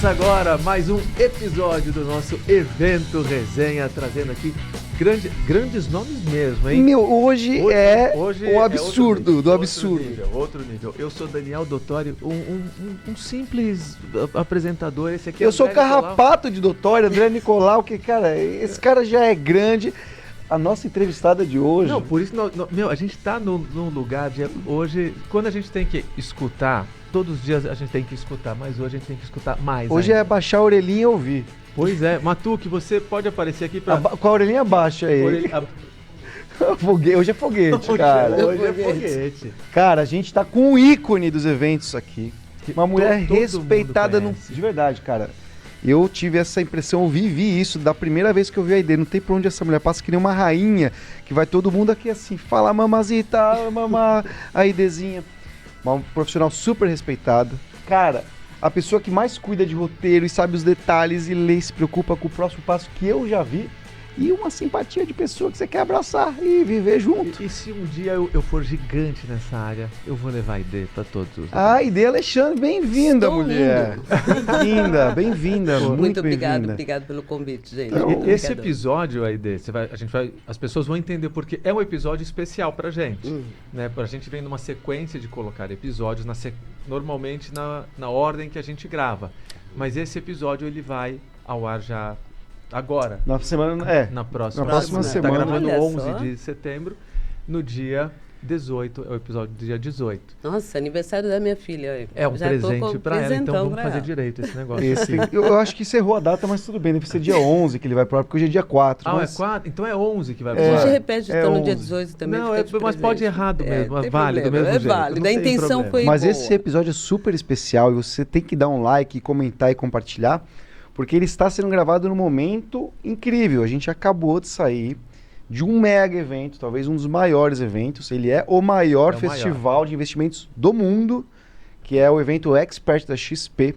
Começa agora mais um episódio do nosso Evento Resenha, trazendo aqui grandes nomes mesmo, hein? Hoje é o absurdo do absurdo. Outro nível. Eu sou Daniel Dottori, um simples apresentador. Esse aqui eu sou Carrapato de Dottori, André Nicolau, que, cara, esse cara já é grande. A nossa entrevistada de hoje... Não, por isso, a gente tá num lugar de... Hoje, quando a gente tem que escutar, todos os dias a gente tem que escutar, mas hoje a gente tem que escutar mais. Hoje ainda. É baixar a orelhinha e ouvir. Pois é. Matuque, você pode aparecer aqui pra... Com a orelhinha baixa aí. Hoje é foguete, cara. Hoje é foguete. Cara, a gente tá com o ícone dos eventos aqui. Uma mulher respeitada de verdade, cara. Eu tive essa impressão, eu vivi isso da primeira vez que eu vi a ID. Não tem pra onde essa mulher passa, que nem uma rainha, que vai todo mundo aqui assim, fala mamazita, mamá, a IDzinha. Uma profissional super respeitada. Cara, a pessoa que mais cuida de roteiro e sabe os detalhes e lê e se preocupa com o próximo passo que eu já vi. E uma simpatia de pessoa que você quer abraçar e viver junto. E se um dia eu for gigante nessa área, eu vou levar a ID pra todos os... ID Alexandre, bem-vinda, mulher. Bem-vinda. Muito obrigado pelo convite, gente. Esse episódio, ID, as pessoas vão entender porque é um episódio especial pra gente. Né? A gente vem numa sequência de colocar episódios, normalmente na ordem que a gente grava. Mas esse episódio ele vai ao ar já... Agora. Na semana, na próxima semana. Tá gravando Olha 11 só. de setembro. No dia 18, é o episódio do dia 18. Nossa, aniversário da minha filha. É um presente pra ela, então vamos fazer direito esse negócio. Eu acho que você errou a data, mas tudo bem. Deve ser dia 11 que ele vai pro ar, porque hoje é dia 4. Mas... é 4? Então é 11 que vai pro A ar. gente repete, então no 11. dia 18 também. Não, mas pode ir errado mesmo, é válido do mesmo jeito. É válido, a intenção foi Mas boa. esse episódio é super especial e você tem que dar um like, comentar e compartilhar, porque ele está sendo gravado num momento incrível. A gente acabou de sair de um mega evento, talvez um dos maiores eventos. Ele é o maior festival de investimentos do mundo, que é o evento Expert da XP.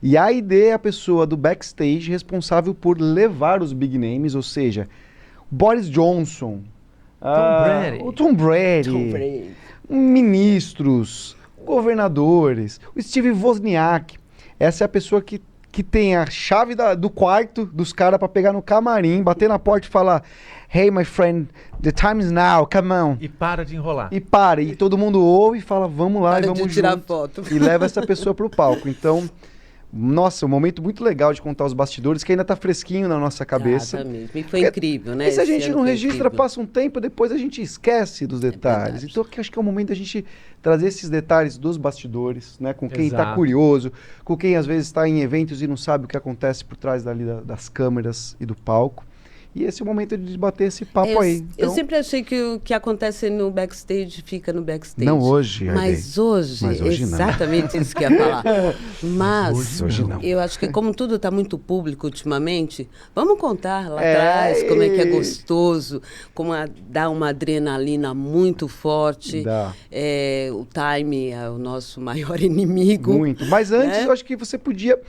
E a ID é a pessoa do backstage responsável por levar os big names, ou seja, Boris Johnson, o Tom Brady, ministros, governadores, o Steve Wozniak. Essa é a pessoa que tem a chave do quarto dos caras pra pegar no camarim, bater na porta e falar: "Hey, my friend, the time is now, come on." E para de enrolar. E todo mundo ouve e fala: "Vamos lá, e vamos junto." Tirar foto. E leva essa pessoa pro palco. Então, nossa, um momento muito legal de contar os bastidores, que ainda tá fresquinho na nossa cabeça. Exatamente. E foi incrível, né? E se a gente não registra, incrível. passa um tempo, depois a gente esquece dos detalhes. Então, acho que é o momento da gente trazer esses detalhes dos bastidores, né? Com quem está curioso, com quem às vezes está em eventos e não sabe o que acontece por trás das câmeras e do palco. E esse é o momento de bater esse papo aí. Então, eu sempre achei que o que acontece no backstage fica no backstage. Não hoje, Mas hoje exatamente isso que eu ia falar. Mas hoje não. Eu acho que como tudo está muito público ultimamente, vamos contar lá atrás como é que é gostoso, como dá uma adrenalina muito forte. O time é o nosso maior inimigo. Muito. Mas antes, eu acho que você podia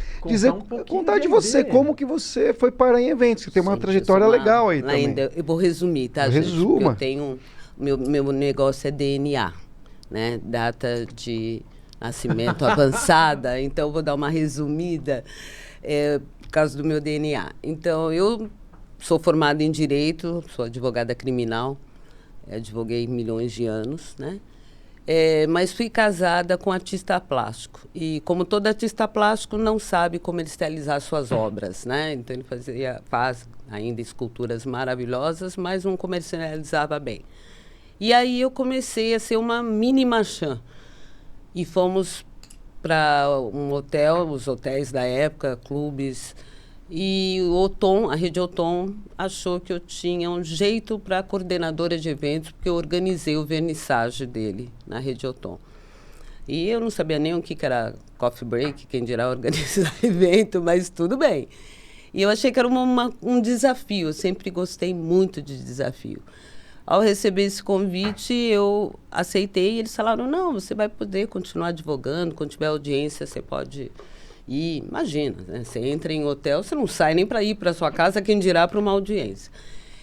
contar de você, como que você foi parar em eventos, que tem uma trajetória legal aí também. Eu vou resumir, tá, gente? Resuma. Eu tenho... Meu negócio é DNA, né? Data de nascimento avançada. Então, eu vou dar uma resumida por causa do meu DNA. Então, eu sou formada em Direito, sou advogada criminal. Advoguei milhões de anos, né? Mas fui casada com um artista plástico. E como todo artista plástico, não sabe comercializar suas obras, né? Então, ele faz ainda esculturas maravilhosas, mas não comercializava bem. E aí eu comecei a ser uma mini marchand. E fomos para um hotel, os hotéis da época, clubes. E o Otom, a rede Otom, achou que eu tinha um jeito para coordenadora de eventos, porque eu organizei o vernissage dele na rede Otom. E eu não sabia nem o que era coffee break, quem dirá organizar evento, mas tudo bem. E eu achei que era um desafio, eu sempre gostei muito de desafio. Ao receber esse convite, eu aceitei e eles falaram: não, você vai poder continuar advogando, quando tiver audiência você pode ir. Imagina, né? Você entra em hotel, você não sai nem para ir para sua casa, quem dirá para uma audiência.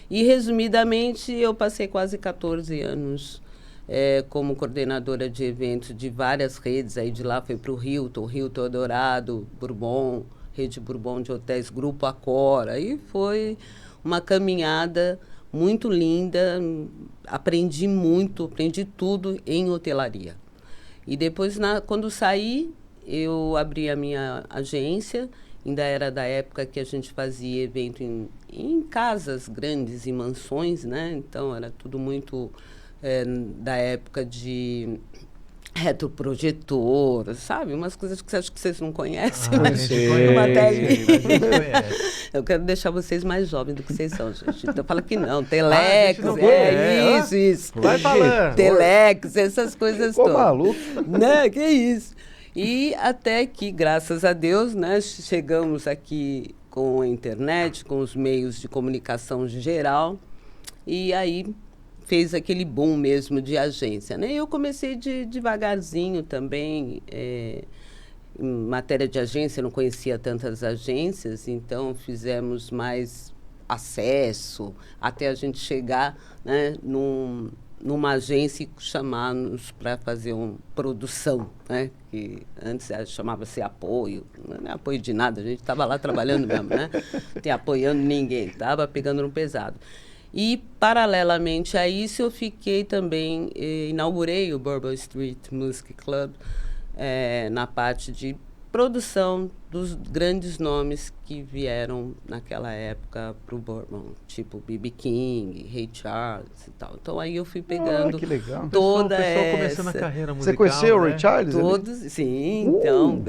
E, resumidamente, eu passei quase 14 anos como coordenadora de eventos de várias redes. Aí de lá foi para o Hilton Eldorado, Bourbon, Rede Bourbon de Hotéis, Grupo Acora. E foi uma caminhada muito linda, aprendi muito, aprendi tudo em hotelaria. E depois, quando saí, eu abri a minha agência, ainda era da época que a gente fazia evento em casas grandes, em mansões, né? Então, era tudo muito da época de retroprojetor, sabe? Umas coisas que acho que vocês não conhecem, mas sei. uma telinha. Eu quero deixar vocês mais jovens do que vocês são, gente. Então fala que não, Telex, isso. Vai falando. Telex, essas coisas todas. Maluco. Né? Que isso. E até que, graças a Deus, né, chegamos aqui com a internet, com os meios de comunicação geral, e aí fez aquele boom mesmo de agência, né? Eu comecei devagarzinho também, em matéria de agência, eu não conhecia tantas agências, então fizemos mais acesso até a gente chegar, né, numa agência e chamar-nos para fazer uma produção, né? Que antes chamava-se apoio, não é apoio de nada, a gente estava lá trabalhando mesmo, né? Não tem apoiando ninguém, estava pegando no pesado. E, paralelamente a isso, eu fiquei também, inaugurei o Bourbon Street Music Club na parte de produção dos grandes nomes que vieram naquela época para o Bourbon, tipo B.B. King, Ray Charles e tal. Então, aí eu fui pegando que legal. toda pessoal começando a carreira musical. Você conheceu o né? Ray Charles? Todos, sim. Então,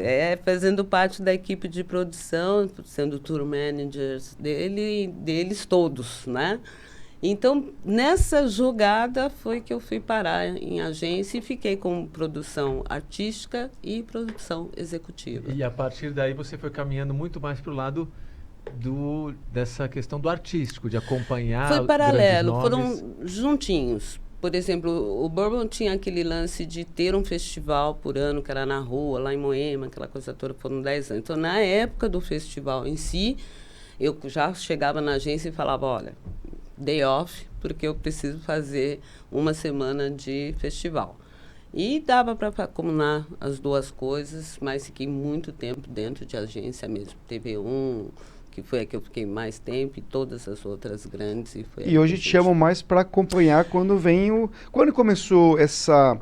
fazendo parte da equipe de produção, sendo tour managers deles todos, né? Então, nessa jogada foi que eu fui parar em agência e fiquei com produção artística e produção executiva. E a partir daí você foi caminhando muito mais para o lado dessa questão do artístico, de acompanhar. Foi paralelo, grandes nomes. foram juntinhos. Por exemplo, o Bourbon tinha aquele lance de ter um festival por ano, que era na rua, lá em Moema, aquela coisa toda, foram 10 anos. Então, na época do festival em si, eu já chegava na agência e falava, olha, day off, porque eu preciso fazer uma semana de festival. E dava para combinar as duas coisas, mas fiquei muito tempo dentro de agência mesmo. TV1, que foi a que eu fiquei mais tempo, e todas as outras grandes. E hoje te chamam mais para acompanhar quando vem o... Quando começou essa...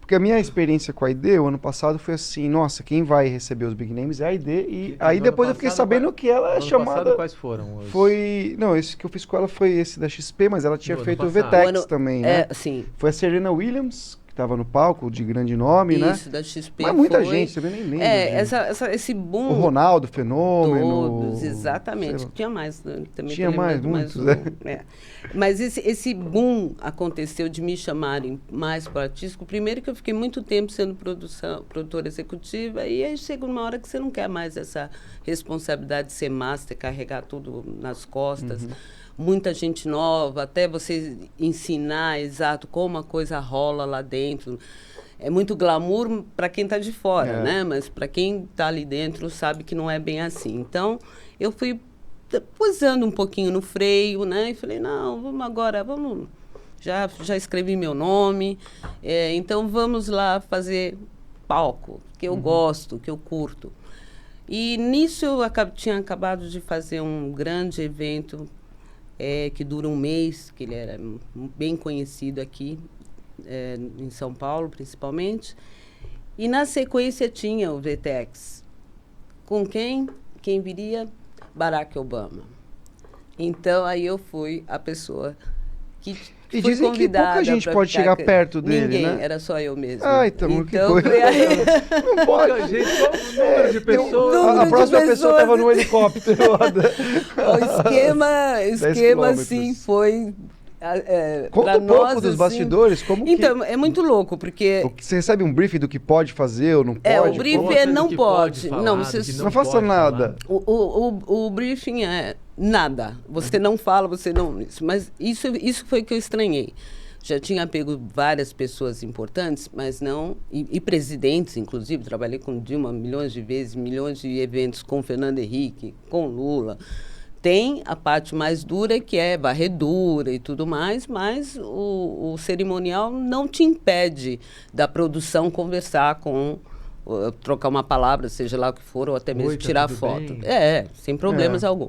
Porque a minha experiência com a ID, o ano passado, foi assim, nossa, quem vai receber os big names é a ID, e aí depois eu fiquei sabendo que ela é chamada... Quais foram? Foi... Não, esse que eu fiz com ela foi esse da XP, mas ela tinha feito o VTEX também, né? Sim. Foi a Serena Williams, que estava no palco, de grande nome, né? Isso, da XP. Mas muita gente, você nem lembra. Esse boom... O Ronaldo, Fenômeno... Todos, exatamente. Tinha mais, né? Também tinha mais, muitos, Mas esse boom aconteceu de me chamarem mais para o artístico. Primeiro que eu fiquei muito tempo sendo produtora executiva, e aí chega uma hora que você não quer mais essa responsabilidade de ser master, carregar tudo nas costas. Muita gente nova, até você ensinar exato como a coisa rola lá dentro. É muito glamour para quem está de fora, né? Mas para quem está ali dentro sabe que não é bem assim. Então, eu fui pusando um pouquinho no freio, né? E falei, não, vamos... Já escrevi meu nome, então vamos lá fazer palco, que eu gosto, que eu curto. E nisso eu tinha acabado de fazer um grande evento que dura um mês, que ele era bem conhecido aqui, em São Paulo, principalmente. E, na sequência, tinha o VTEX. Com quem? Quem viria? Barack Obama. Então, aí eu fui a pessoa que e fui dizem convidada. Que pouca gente pode chegar perto dele, ninguém, né? Era só eu mesmo. Ah, então que coisa. Não pode. Gente, qual o número de pessoas? A próxima pessoa estava no helicóptero. O esquema assim, foi... Conta um pouco dos bastidores. Como então, é muito louco, porque... Você recebe um briefing do que pode fazer ou não pode? O briefing não pode. Falar, não, você não faça nada. O briefing é nada. Você não fala, você não... Mas isso foi que eu estranhei. Já tinha pego várias pessoas importantes, mas não... E presidentes, inclusive. Trabalhei com Dilma milhões de vezes, milhões de eventos com Fernando Henrique, com Lula. Tem a parte mais dura, que é varredura e tudo mais, mas o cerimonial não te impede da produção conversar com trocar uma palavra, seja lá o que for, ou até mesmo Oi, tá tirar tudo foto. bem? Sem problemas algum.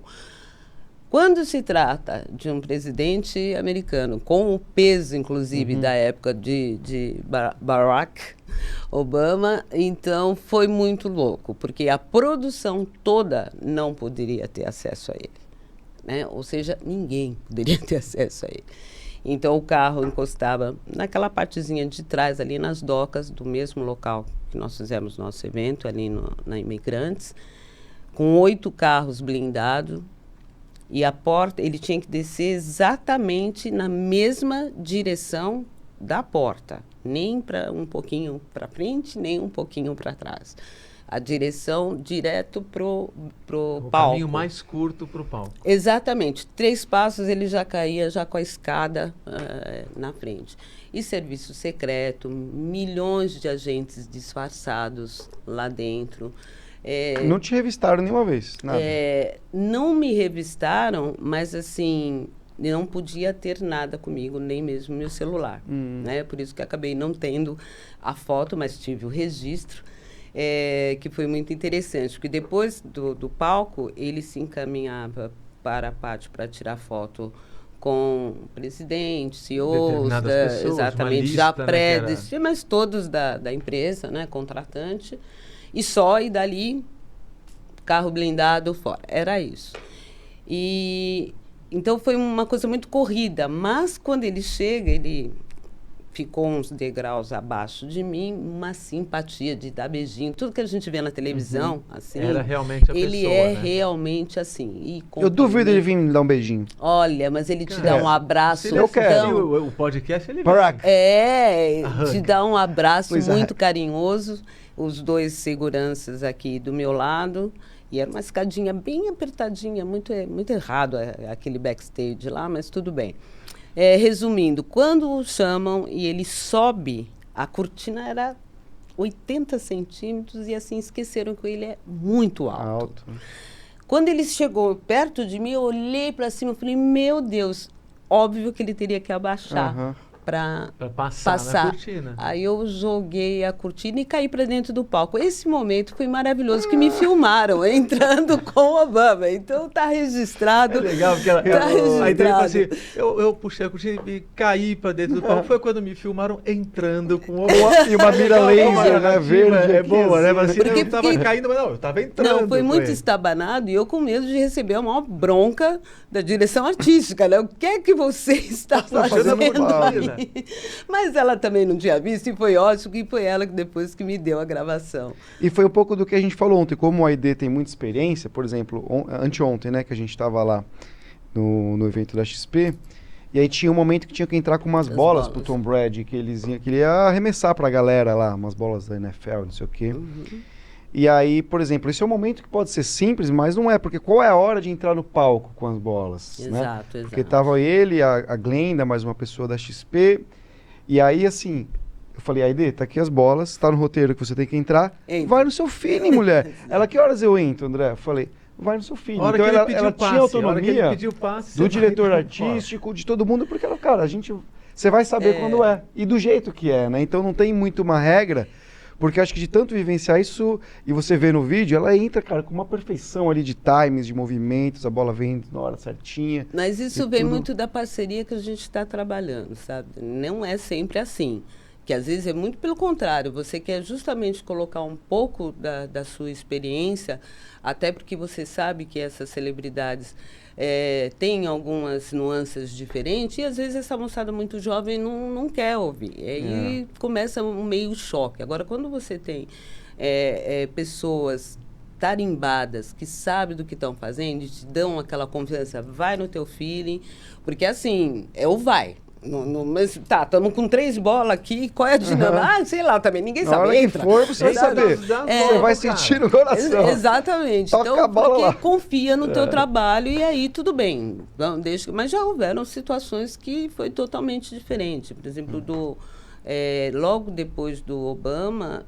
Quando se trata de um presidente americano, com o peso, inclusive, da época de Barack Obama, então foi muito louco, porque a produção toda não poderia ter acesso a ele, né? Ou seja, ninguém poderia ter acesso a ele. Então o carro encostava naquela partezinha de trás, ali nas docas do mesmo local que nós fizemos nosso evento, ali na Imigrantes, com 8 carros blindados. E a porta, ele tinha que descer exatamente na mesma direção da porta. Nem para um pouquinho para frente, nem um pouquinho para trás. A direção direto pro O palco. caminho mais curto para o palco. Exatamente. 3 passos ele já caía já com a escada na frente. E serviço secreto, milhões de agentes disfarçados lá dentro. Não te revistaram nenhuma vez, nada. Não me revistaram, mas assim, não podia ter nada comigo, nem mesmo meu celular. Né? Por isso que acabei não tendo a foto, mas tive o registro, que foi muito interessante. Porque depois do palco, ele se encaminhava para a parte para tirar foto com o presidente, CEOs, pessoas, exatamente, lista, já né, mas todos da empresa, né, contratante. E dali, carro blindado fora. Era isso. E então foi uma coisa muito corrida, mas quando ele chega, ele ficou uns degraus abaixo de mim, uma simpatia de dar beijinho, tudo que a gente vê na televisão, assim. Era realmente a ele pessoa, é né? realmente assim. Eu duvido ele vir me dar um beijinho. Olha, mas ele te dá um abraço. Se ele Eu quero. assistiu o podcast, ele Barack. Te dá um abraço Pois é. muito carinhoso. Os 2 seguranças aqui do meu lado. E era uma escadinha bem apertadinha, muito errado aquele backstage lá, mas tudo bem. Resumindo, quando o chamam e ele sobe, a cortina era 80 centímetros e assim esqueceram que ele é muito alto. Quando ele chegou perto de mim, eu olhei para cima e falei, meu Deus, óbvio que ele teria que abaixar para passar na cortina. Aí eu joguei a cortina e caí para dentro do palco. Esse momento foi maravilhoso, que me filmaram entrando com o Obama. Então tá registrado. É legal, porque ela, tá registrado. aí ele falou assim, eu puxei a cortina e caí para dentro do palco. Foi quando me filmaram entrando com o Obama. E uma mira laser, né? Verde. É boa, né? Mas assim, Porque eu tava caindo, mas não, eu tava entrando. Não, foi muito ele. estabanado e eu com medo de receber a maior bronca da direção artística, né? O que é que você está fazendo fazendo aí? Mas ela também não tinha visto e foi ótimo, e foi ela que depois que me deu a gravação. E foi um pouco do que a gente falou ontem. Como o AID tem muita experiência, por exemplo, anteontem, né, que a gente estava lá no evento da XP, e aí tinha um momento que tinha que entrar com umas bolas pro Tom Brady, que ele ia arremessar pra galera lá, umas bolas da NFL, não sei o quê. E aí, por exemplo, esse é um momento que pode ser simples, mas não é, porque qual é a hora de entrar no palco com as bolas, né? Exato. Porque tava ele, a Glenda, mais uma pessoa da XP, e aí, assim, eu falei, Aide, tá aqui as bolas, tá no roteiro que você tem que entrar, vai no seu feeling, mulher. Ela, que horas eu entro, André? Eu falei, vai no seu feeling. Então ela tinha autonomia do diretor artístico, de todo mundo, porque ela, cara, você vai saber quando é, e do jeito que é, né? Então não tem muito uma regra, porque eu acho que de tanto vivenciar isso, e você vê no vídeo, ela entra, cara, com uma perfeição ali de times, de movimentos, a bola vem na hora certinha. Mas isso vem muito da parceria que a gente está trabalhando, sabe? Não é sempre assim. Que às vezes é muito pelo contrário, você quer justamente colocar um pouco da sua experiência, até porque você sabe que essas celebridades têm algumas nuances diferentes, e às vezes essa moçada muito jovem não quer ouvir. E aí começa um meio choque. Agora, quando você tem pessoas tarimbadas, que sabem do que estão fazendo, e te dão aquela confiança, vai no teu feeling, porque assim, vai. Mas tá, estamos com 3 bolas aqui, qual é a dinâmica? Sei lá também, ninguém sabe. Na hora que for, você vai saber. Você vai sentir no coração. Exatamente. Toca então, a bola porque lá. confia no teu trabalho e aí tudo bem. Então, mas já houveram situações que foi totalmente diferente. Por exemplo, logo depois do Obama,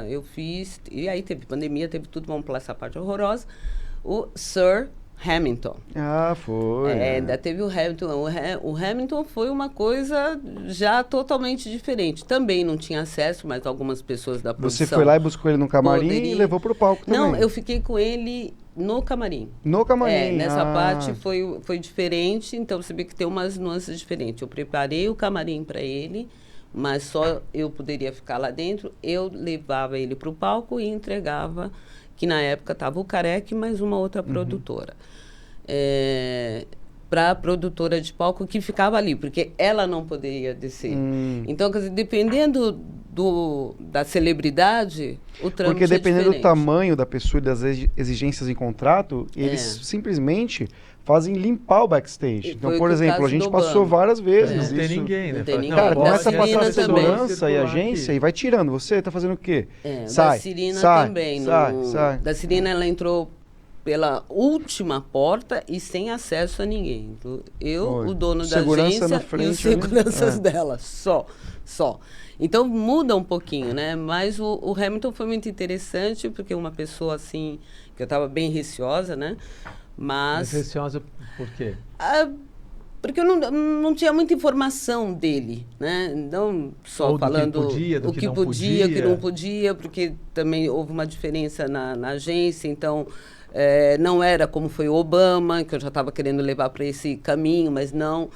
eu fiz, e aí teve pandemia, teve tudo, vamos pular essa parte horrorosa, o Sir Hamilton. Ah, foi. Ainda teve o Hamilton. O Hamilton foi uma coisa já totalmente diferente. Também não tinha acesso, mas algumas pessoas da produção... Você foi lá e buscou ele no camarim e levou pro palco também? Não, eu fiquei com ele no camarim. No camarim? Nessa parte foi diferente, então você vê que tem umas nuances diferentes. Eu preparei o camarim para ele, mas só eu poderia ficar lá dentro. Eu levava ele para o palco e entregava, que na época estava o Careque mais uma outra produtora. Para a produtora de palco que ficava ali, porque ela não poderia descer. Então, quer dizer, dependendo da celebridade, o trâmite porque dependendo é do tamanho da pessoa e das exigências em contrato, eles simplesmente fazem limpar o backstage. Então, por exemplo, a gente passou várias vezes. Não tem ninguém, né? Não tem ninguém. Cara, Da começa a passar Cirina segurança e também. agência e vai tirando. Você tá fazendo o quê? Da Cirina também. Sai. Da Cirina, ela entrou pela última porta e sem acesso a ninguém. Então, o dono da agência e os seguranças dela. Só. Então, muda um pouquinho, né? Mas o Hamilton foi muito interessante, porque uma pessoa, assim, que eu estava bem receosa, né? Mas receosa por quê? Porque eu não tinha muita informação dele, né? Não só falando o que podia, o que não podia, porque também houve uma diferença na agência, então não era como foi o Obama, que eu já estava querendo levar para esse caminho, mas não.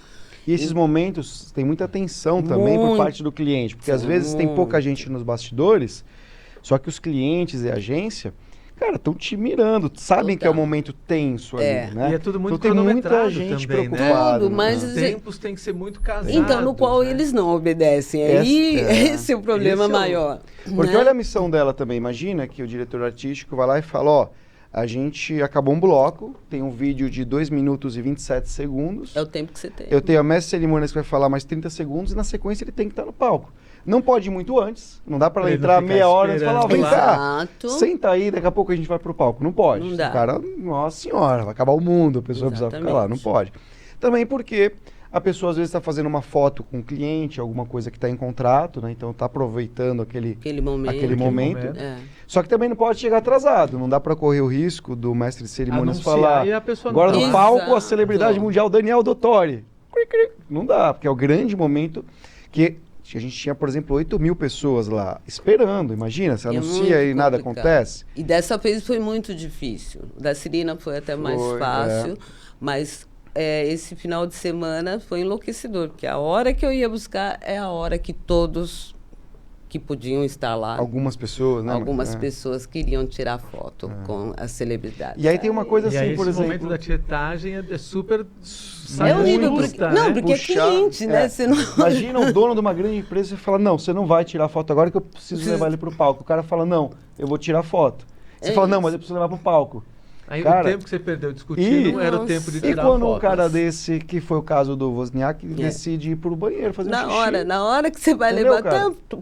E esses momentos tem muita atenção também por parte do cliente, porque às vezes tem pouca gente nos bastidores, só que os clientes e a agência, cara, estão te mirando, sabem que é um momento tenso ali, né? E é tudo muito então, tem muita gente gente também, preocupada. Tudo, mas os tempos têm que ser muito casados. Então, no qual eles não obedecem. Aí, esse é o problema maior. Porque né? olha a missão dela também. Imagina que o diretor artístico vai lá e fala, ó, a gente acabou um bloco, tem um vídeo de 2 minutos e 27 segundos. É o tempo que você tem. Eu tenho a mestre cerimônias que vai falar mais 30 segundos e na sequência ele tem que estar no palco. Não pode ir muito antes, não dá para ela entrar meia hora e falar, vem cá, senta aí, daqui a pouco a gente vai pro palco. Não pode. Não dá. O cara, nossa senhora, vai acabar o mundo, a pessoa precisa ficar lá, não pode. Também porque a pessoa às vezes está fazendo uma foto com o cliente, alguma coisa que está em contrato, né? Então está aproveitando aquele momento. Só que também não pode chegar atrasado, não dá para correr o risco do mestre de cerimônias falar, agora no palco a celebridade mundial Daniel Dottori. Não dá, porque é o grande momento que a gente tinha, por exemplo, 8.000 pessoas lá esperando, imagina, você anuncia e nada acontece. E dessa vez foi muito difícil. O da Cirina foi até mais fácil, mas esse final de semana foi enlouquecedor, porque a hora que eu ia buscar é a hora que todos que podiam estar lá. Algumas pessoas, né? Algumas pessoas queriam tirar foto com as celebridades. E aí tem uma coisa assim, aí, por exemplo... o momento da tietagem é super... É horrível, porque é cliente, né? Você não... Imagina o dono de uma grande empresa e fala, não, você não vai tirar foto agora que eu preciso levar ele pro palco. O cara fala, não, eu vou tirar foto. Você fala, não, mas eu preciso levar pro palco. Aí cara, o tempo que você perdeu discutindo era o tempo de tirar foto. E quando um cara desse, que foi o caso do Wozniak, decide ir pro banheiro fazer um xixi? Na hora que você vai levar,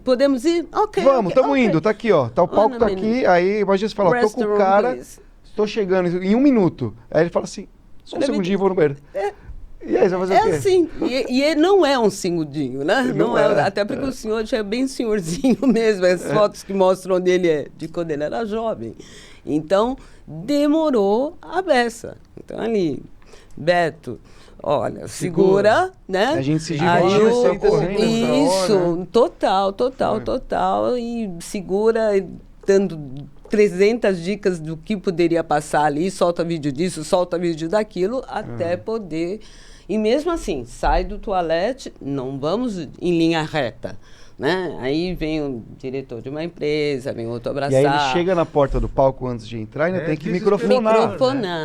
podemos ir? Ok. Vamos, estamos indo, tá aqui, ó. Tá, o palco tá aqui, aí imagina você fala, tô com o cara, estou chegando em 1 minuto. Aí ele fala assim, só um segundinho, vou no banheiro. E aí, você vai fazer o quê? Assim, e não é um segundinho, né? Não é. Até porque o senhor já é bem senhorzinho mesmo. As fotos que mostram dele de quando ele era jovem. Então, demorou a beça. Então, ali, Beto, olha, segura, né? A gente se divide, correndo. Isso, hora, né? Total. E segura, dando 300 dicas do que poderia passar ali, solta vídeo disso, solta vídeo daquilo, até poder... E mesmo assim, sai do toalete, não vamos em linha reta, né? Aí vem o diretor de uma empresa, vem outro abraçar. E aí ele chega na porta do palco antes de entrar e ainda tem que microfonar.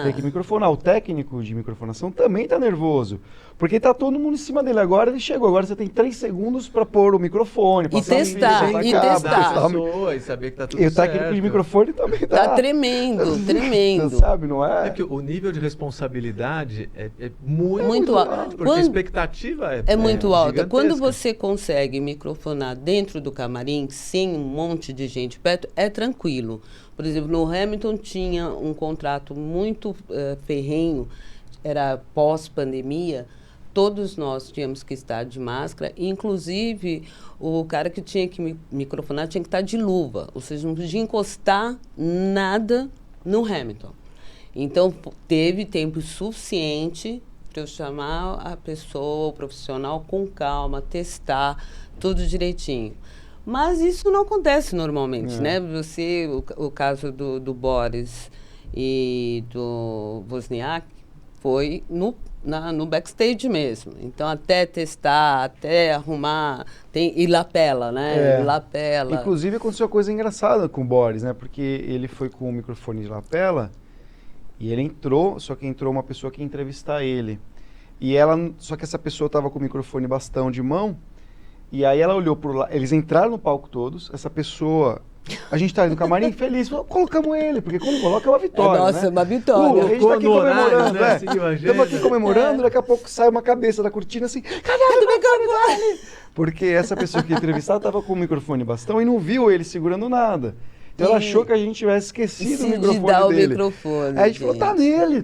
Tem que microfonar. O técnico de microfonação também tá nervoso. Porque tá todo mundo em cima dele. Agora ele chegou. Agora você tem 3 segundos para pôr o microfone. E testar. E saber que tá tudo certo. E o técnico de microfone também tá... Tá tremendo. Você sabe, não é? É que o nível de responsabilidade é muito alto. Porque a expectativa é muito alta. Gigantesca. Quando você consegue microfonar dentro do camarim, sem um monte de gente perto, é tranquilo. Por exemplo, no Hamilton tinha um contrato muito ferrenho, era pós-pandemia, todos nós tínhamos que estar de máscara, inclusive o cara que tinha que microfonar tinha que estar de luva, ou seja, não podia encostar nada no Hamilton. Então, teve tempo suficiente para eu chamar a pessoa, o profissional, com calma, testar tudo direitinho. Mas isso não acontece normalmente, né? O caso do Boris e do Wozniak foi no backstage mesmo. Então, até testar, até arrumar, e lapela, né? Lapela. Inclusive, aconteceu uma coisa engraçada com o Boris, né? Porque ele foi com o microfone de lapela e ele entrou, só que entrou uma pessoa que ia entrevistar ele. Só que essa pessoa estava com o microfone bastão de mão, e aí ela olhou pro lado, eles entraram no palco todos, essa pessoa, a gente tá ali no camarim feliz, colocamos ele, porque quando coloca é uma vitória, Nossa, né? uma vitória. A gente tá aqui comemorando, né? Estamos aqui comemorando, daqui a pouco sai uma cabeça da cortina assim, cadê o microfone dele? Porque essa pessoa que ia entrevistar estava com o microfone bastão e não viu ele segurando nada. Então ela achou que a gente tivesse esquecido o microfone de dar dele. O microfone. Aí a gente falou, tá nele,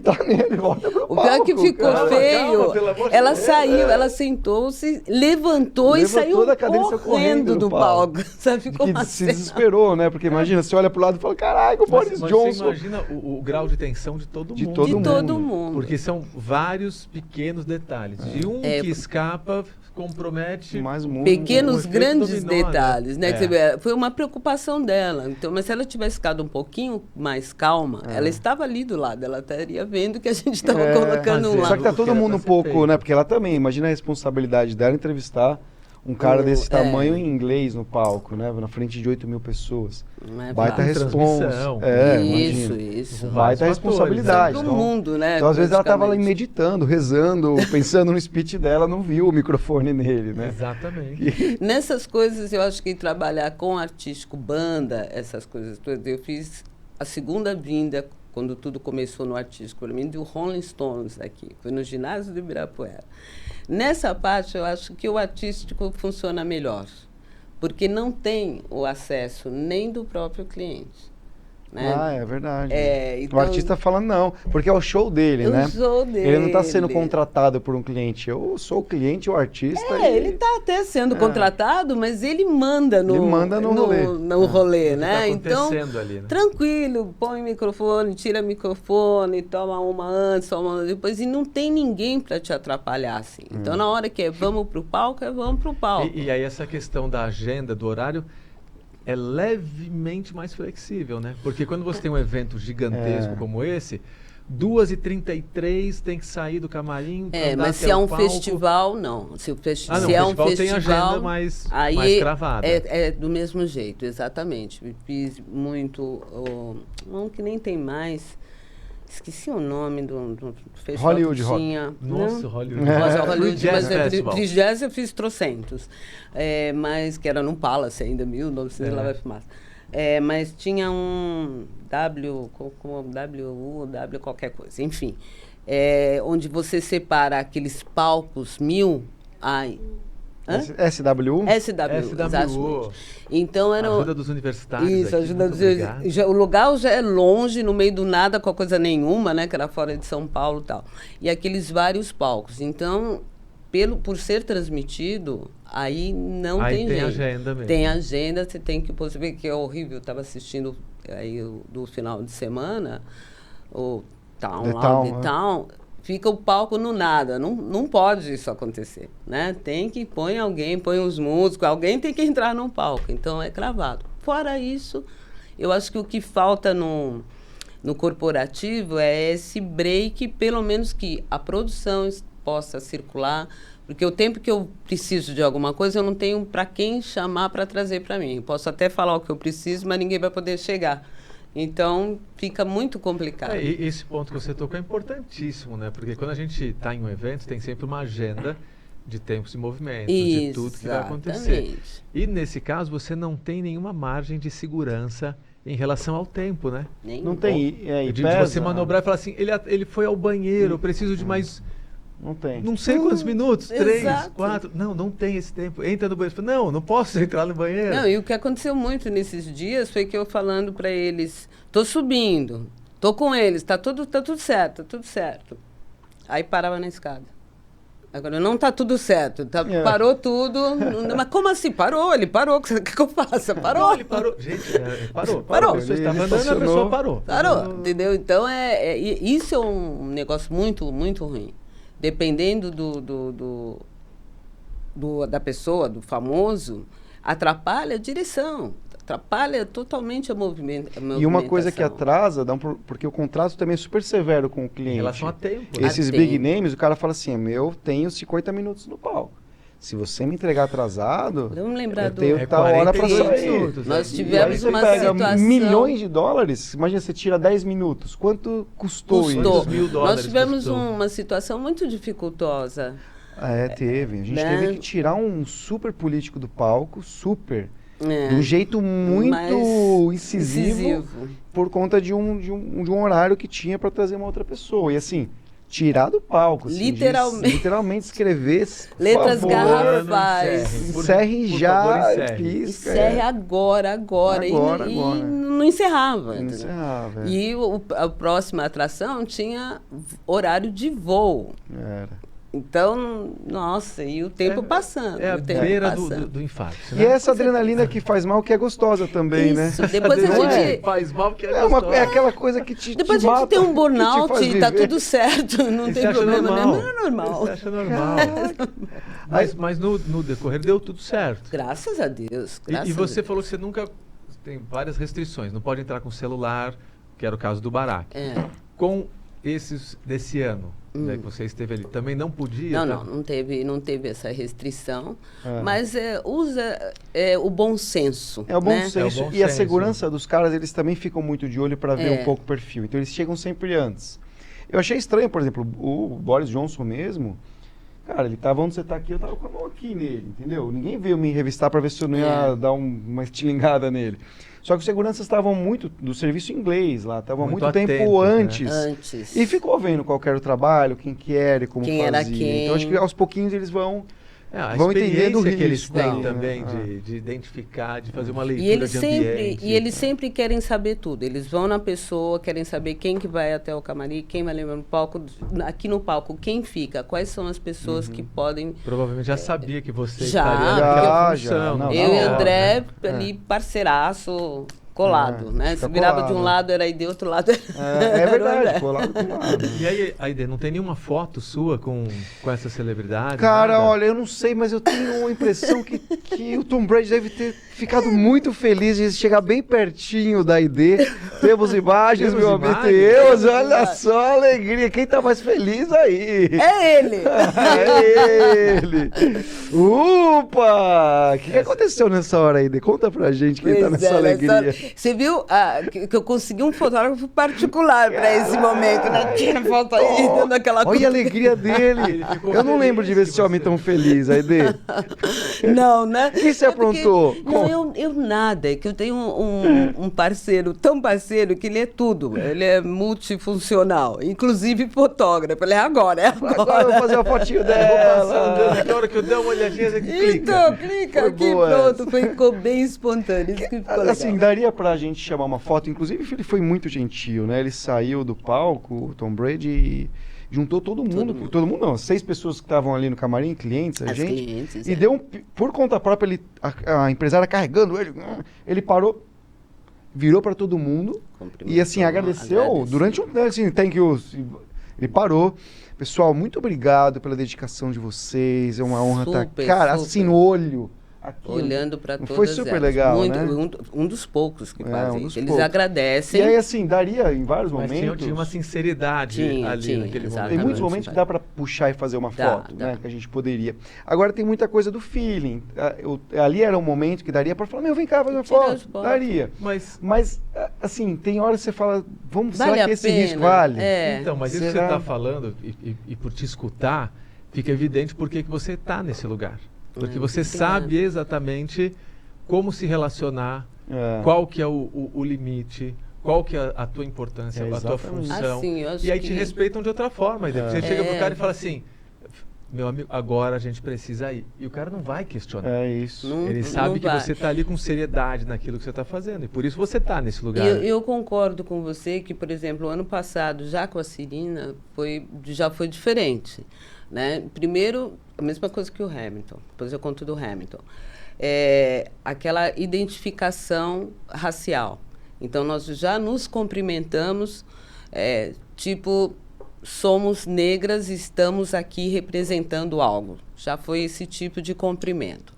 volta pro palco. O pior que ficou feio, calma, ela saiu, ela sentou-se, levantou e saiu da cadeira, correndo do palco. Sabe, ficou se desesperou, né? Porque imagina, você olha pro lado e fala, caraca, o Boris Johnson. Você imagina o grau de tensão de todo mundo. De todo mundo. Porque são vários pequenos detalhes. De um que escapa, compromete mais muito, pequenos, grandes dominó, detalhes, né? Foi uma preocupação dela. Então, mas se ela tivesse ficado um pouquinho mais calma, ela estava ali do lado, ela estaria vendo que a gente estava colocando lá. Só que tá todo mundo um pouco, né? Porque ela também, imagina a responsabilidade dela entrevistar um cara desse tamanho em inglês no palco, né? Na frente de 8 mil pessoas. Baita responsa. Isso. Baita responsabilidade. Todo mundo, né? Então, às vezes, ela estava lá meditando, rezando, pensando no speech dela, não viu o microfone nele, né? Exatamente. Nessas coisas, eu acho que trabalhar com artístico, banda, essas coisas todas, eu fiz a segunda vinda, quando tudo começou no artístico, para mim, do Rolling Stones aqui. Foi no ginásio do Ibirapuera. Nessa parte, eu acho que o artístico funciona melhor, porque não tem o acesso nem do próprio cliente. Né? É verdade. Então, o artista fala não, porque é o show dele, né? O show dele. Ele não está sendo contratado por um cliente. Eu sou o cliente, o artista. Ele está até sendo contratado, mas ele manda no rolê, né? Então, ali, né? Tranquilo, põe o microfone, tira o microfone, toma uma antes, toma uma depois, e não tem ninguém para te atrapalhar, assim. Então, na hora que vamos pro palco, vamos pro palco. E aí essa questão da agenda, do horário, é levemente mais flexível, né? Porque quando você tem um evento gigantesco como esse, 2h33 tem que sair do camarim. Mas se é um festival, não. Se é um festival tem agenda mais cravada. É do mesmo jeito, exatamente. Fiz muito, um que nem tem mais. Esqueci o nome do festival. Hollywood que tinha. Rock. Nossa, Hollywood. Hollywood, Jazz mas Free Jazz eu fiz trocentos. Mas que era num Palace ainda, 1900 lá vai fumaça. Mas tinha um W qualquer coisa, enfim. Onde você separa aqueles palcos SWU? SWU. Então era ajuda dos universitários. Isso, ajuda dos o lugar já é longe, no meio do nada, com a coisa nenhuma, né? Que era fora de São Paulo e tal. E aqueles vários palcos. Então, por ser transmitido, aí não tem jeito. Tem agenda mesmo. Tem agenda, você tem que... Você vê que é horrível. Eu estava assistindo aí do final de semana, o Town. Fica o palco no nada. Não pode isso acontecer, né? Tem que põe os músicos, alguém tem que entrar no palco. Então, é cravado. Fora isso, eu acho que o que falta no corporativo é esse break, pelo menos que a produção possa circular, porque o tempo que eu preciso de alguma coisa, eu não tenho para quem chamar para trazer para mim. Eu posso até falar o que eu preciso, mas ninguém vai poder chegar. Então, fica muito complicado. E esse ponto que você tocou é importantíssimo, né? Porque quando a gente está em um evento, tem sempre uma agenda de tempos e movimentos, de tudo que vai acontecer. E, nesse caso, você não tem nenhuma margem de segurança em relação ao tempo, né? Não tem. De você manobrar e falar assim, ele foi ao banheiro, eu preciso de mais... Não tem. Não sei quantos minutos, 3, 4. Não tem esse tempo. Entra no banheiro. Não posso entrar no banheiro. Não, e o que aconteceu muito nesses dias foi que eu falando para eles, tô subindo, tô com eles, tá tudo certo, tá tudo certo. Aí parava na escada. Agora, não está tudo certo. Parou tudo. Mas como assim? Parou, ele parou. O que que eu faça? Parou. Não, ele parou. Gente, parou. Parou. A pessoa estava andando, a pessoa parou. Parou, entendeu? Então, isso é um negócio muito, muito ruim. Dependendo da pessoa, do famoso, atrapalha a direção. Atrapalha totalmente a movimentação. E uma coisa que atrasa, porque o contrato também é super severo com o cliente. Em relação a tempo. Esses big names, o cara fala assim, eu tenho 50 minutos no palco. Se você me entregar atrasado, vamos lembrar eu tenho tal hora para sair. Nós tivemos uma situação... milhões de dólares, imagina, você tira 10 minutos. Quanto custou isso? $1.000 Nós tivemos uma situação muito dificultosa. Teve. A gente teve que tirar um super político do palco, de um jeito muito incisivo, por conta de um horário que tinha para trazer uma outra pessoa. E assim, tirar do palco. Assim, literalmente escrever. Letras garrafais. Encerre já. Encerre agora. E não encerrava. Não encerrava. E a próxima atração tinha horário de voo. Era. Então, nossa, e o tempo passando. É a beira do infarto. Né? E essa adrenalina que faz mal, que é gostosa também, né? Depois a gente... faz mal, que é gostosa. É aquela coisa que depois te a gente mata, tem um burnout e tá tudo certo, não tem problema, né? Não é normal. Você acha normal. Mas no decorrer deu tudo certo. Graças a Deus. E você falou que você nunca... Tem várias restrições. Não pode entrar com celular, que era o caso do Barack. Com esses desse ano, né, que você esteve ali, também não podia? Não teve essa restrição, mas usa o bom senso. É o bom senso. A segurança dos caras, eles também ficam muito de olho para ver um pouco o perfil. Então eles chegam sempre antes. Eu achei estranho, por exemplo, o Boris Johnson mesmo, cara, ele tava onde você tá aqui, eu tava com a mão aqui nele, entendeu? Ninguém veio me revistar para ver se eu não ia dar uma estilingada nele. Só que os seguranças estavam muito do serviço inglês lá, estavam muito tempo antes. E ficou vendo qual era o trabalho, quem que era e como fazia. Era quem. Então acho que aos pouquinhos eles vão entendendo o risco que eles têm né? também de identificar, de fazer uma leitura de ambiente. E eles sempre querem saber tudo. Eles vão na pessoa, querem saber quem que vai até o camarim, quem vai levar no palco, aqui no palco, quem fica, quais são as pessoas que podem... Provavelmente já sabia que você estaria naquela função. Eu e André, ali, parceiraço... colado, né? Se virava de um lado era ID, outro lado era... É verdade, colado com lado. E aí, Aide, não tem nenhuma foto sua com essa celebridade? Cara, olha, eu não sei, mas eu tenho uma impressão que o Tom Brady deve ter ficado muito feliz de chegar bem pertinho da ID. Temos imagens, meu amigo. Temos, olha só a alegria. Quem tá mais feliz aí? É ele! É ele! Upa! O que aconteceu nessa hora, Aide? Conta pra gente quem tá nessa alegria. Você viu que eu consegui um fotógrafo particular para esse momento, né? Tira foto aí, dando aquela Olha a alegria dele. Eu não lembro de ver esse homem tão feliz, Aide. Não, né? O que você aprontou? Não, eu nada. É que eu tenho um parceiro, tão parceiro, que ele é tudo. Ele é multifuncional, inclusive fotógrafo. Ele Agora eu vou fazer a fotinho dela. Na hora que eu der uma olhadinha, você clica. Então, clica aqui, pronto. Ficou bem espontâneo. Isso que ficou legal. Assim, daria pra gente chamar uma foto, inclusive ele foi muito gentil, né? Ele saiu do palco, o Tom Brady, e juntou todo mundo. Todo mundo não, 6 pessoas que estavam ali no camarim, clientes, clientes, e deu por conta própria, a empresária carregando ele parou, virou pra todo mundo e assim, agradeceu durante assim, thank you. Ele parou. Pessoal, muito obrigado pela dedicação de vocês, é uma honra estar, cara, assim no olho. Aquilo. Olhando para todas foi super legal, muito, né? Um dos poucos que fazem isso. Eles agradecem. E aí, assim, daria em vários momentos... Tinha uma sinceridade ali naquele momento. Tem muitos momentos que dá para puxar e fazer uma foto, né? Que a gente poderia. Agora, tem muita coisa do feeling. Ali era um momento que daria para falar, vem cá, fazer uma foto. Daria. Mas, assim, tem horas que você fala, será que esse risco vale? Então, mas isso que você está falando, e por te escutar, fica evidente por que você está nesse lugar. Porque você sabe exatamente como se relacionar, qual que é o limite, qual que é a tua importância, a tua função. E aí te respeitam de outra forma. Você chega pro cara e fala assim, meu amigo, agora a gente precisa ir. E o cara não vai questionar. É isso. Ele sabe que você está ali com seriedade naquilo que você está fazendo. E por isso você está nesse lugar. Eu concordo com você que, por exemplo, o ano passado, já com a Cirina, já foi diferente. né? Primeiro, a mesma coisa que o Hamilton, depois eu conto do Hamilton. Aquela identificação racial. Então, nós já nos cumprimentamos, tipo, somos negras e estamos aqui representando algo. Já foi esse tipo de cumprimento.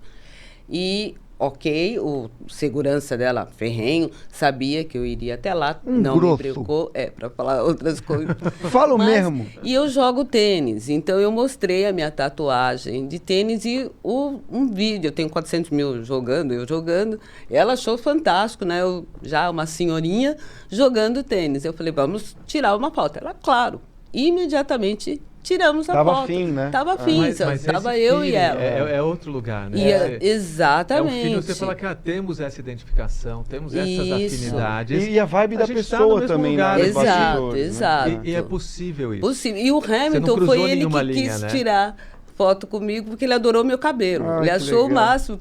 E, ok, o segurança dela, ferrenho, sabia que eu iria até lá, não grosso. me brincou, para falar outras coisas. Falo mesmo. E eu jogo tênis, então eu mostrei a minha tatuagem de tênis e um vídeo, eu tenho 400 mil eu jogando, ela achou fantástico, né? Eu já uma senhorinha jogando tênis. Eu falei, vamos tirar uma foto. Ela, claro, imediatamente tiramos a foto. Tava afim, né? Tava afim, Mas tava esse eu e feeling ela. É outro lugar, né? Exatamente. É o feeling, você fala que temos essa identificação, temos essas Isso. afinidades. E a vibe da gente tá pessoa no mesmo também, lugar, né? né? Nos bastidores, Exato. né? E é possível isso. Possível. E o Hamilton cruzou foi ele nenhuma que linha, quis né? tirar foto comigo, porque ele adorou meu cabelo. Ai, Ele que achou o legal. máximo,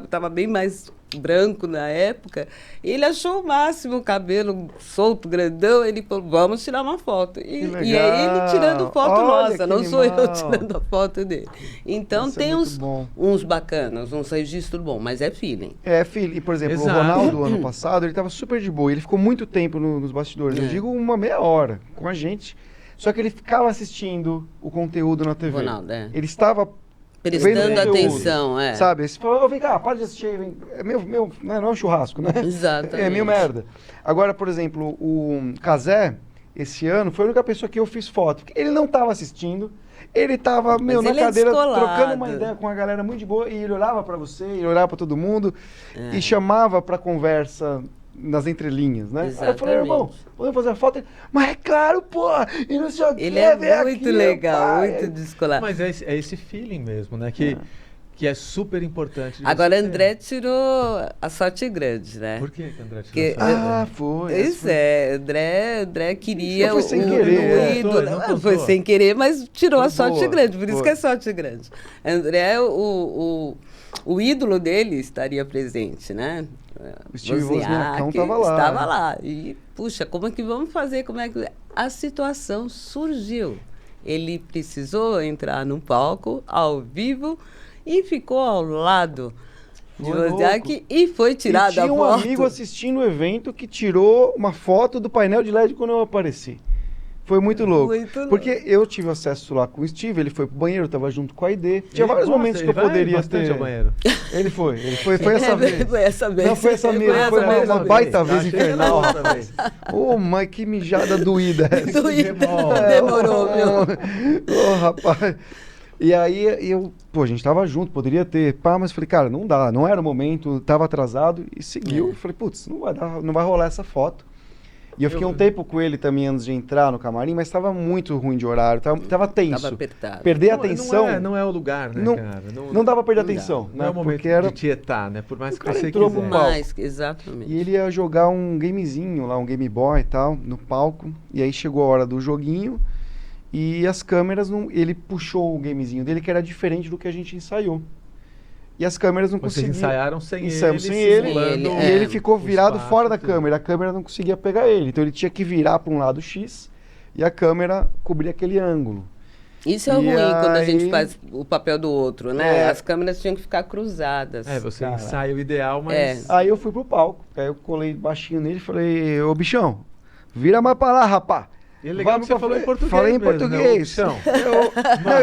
estava bem mais branco na época. Ele achou o máximo o cabelo solto, grandão. Ele falou, vamos tirar uma foto. E é ele tirando foto Olha, nossa, que não sou eu animal. tirando a foto dele. Então Isso é tem muito bom. uns bacanas, uns registros bons, mas é feeling. Filho, e por exemplo, Exato. o Ronaldo, ano passado, ele tava super de boa. Ele ficou muito tempo nos bastidores. Eu digo uma meia hora com a gente. Só que ele ficava assistindo o conteúdo na TV. Ronaldo, Ele estava prestando vendo conteúdo, atenção, Sabe? Você falou, vem cá, para de assistir. É meu, não é um churrasco, né? Exatamente. É meio merda. Agora, por exemplo, o Cazé, esse ano, foi a única pessoa que eu fiz foto. Porque ele não estava assistindo. Ele estava, na ele é cadeira, descolado. trocando uma ideia com a galera muito de boa. E ele olhava para você, ele olhava para todo mundo. E chamava para conversa nas entrelinhas, né? Aí eu falei, irmão, podemos fazer a foto? Mas é claro, pô! E não sei o que, Ele é vem muito aqui, legal, pai. muito descolado. Mas é esse feeling mesmo, né? Que é super importante. de Agora, você ter. André tirou a sorte grande, né? Por que André tirou Porque- essa Foi. Pois André queria Foi sem querer, o ídolo. não contou. Foi sem querer, mas tirou Foi a sorte boa, grande, por isso foi. que é sorte grande. André, o ídolo dele estaria presente, né? O Steve Wozniak Wozniakão tava lá. Estava lá. E, puxa, como é que vamos fazer? Como é que... A situação surgiu. Ele precisou entrar no palco, ao vivo, e ficou ao lado de Foi Wozniak e foi tirado e a tinha um foto. amigo assistindo o evento que tirou uma foto do painel de LED quando eu apareci. Foi muito louco. Muito louco. Porque eu tive acesso lá com o Steve, ele foi pro banheiro, eu tava junto com a Aide. Tinha vários momentos que eu poderia ter. Ao banheiro. Ele foi essa vez. Foi essa vez. Não, foi essa mesmo, essa foi uma mesma baita vez. vez Tá, chega infernal. na outra vez. Ô, mãe, que mijada doída essa. Doída. Demora. Demorou, meu. Ô, rapaz. E aí a gente tava junto, poderia ter, mas falei, cara, não dá, não era o momento, tava atrasado e seguiu. Falei, putz, não vai rolar essa foto. E eu fiquei um tempo com ele também antes de entrar no camarim, mas tava muito ruim de horário, tava tenso. Tava apertado. Perder a atenção, Não é o lugar, né, não, cara? não dava pra perder a Não dá. atenção, Não é né? o momento Porque era... de tietar, né? Por mais O que cara você entrou quiser. pro palco. Mais, exatamente. E ele ia jogar um gamezinho lá, um Game Boy e tal, no palco. E aí chegou a hora do joguinho e as câmeras não... Ele puxou o gamezinho dele que era diferente do que a gente ensaiou. E as câmeras não Vocês conseguiam. ensaiaram sem Ensaiamos ele, sem ele. simulando E ele ficou o virado espaço, fora da tudo. câmera. A câmera não conseguia pegar ele. Então ele tinha que virar para um lado X e a câmera cobria aquele ângulo. Isso é E ruim quando a gente aí- faz o papel do outro, né? É. As câmeras tinham que ficar cruzadas. Você Cara. ensaia o ideal, mas... Aí eu fui pro palco. Aí eu colei baixinho nele e falei, ô bichão, vira mais pra lá, rapá. E é legal Vamos que você pra falou em frente. português Falei em mesmo, né, português. bichão?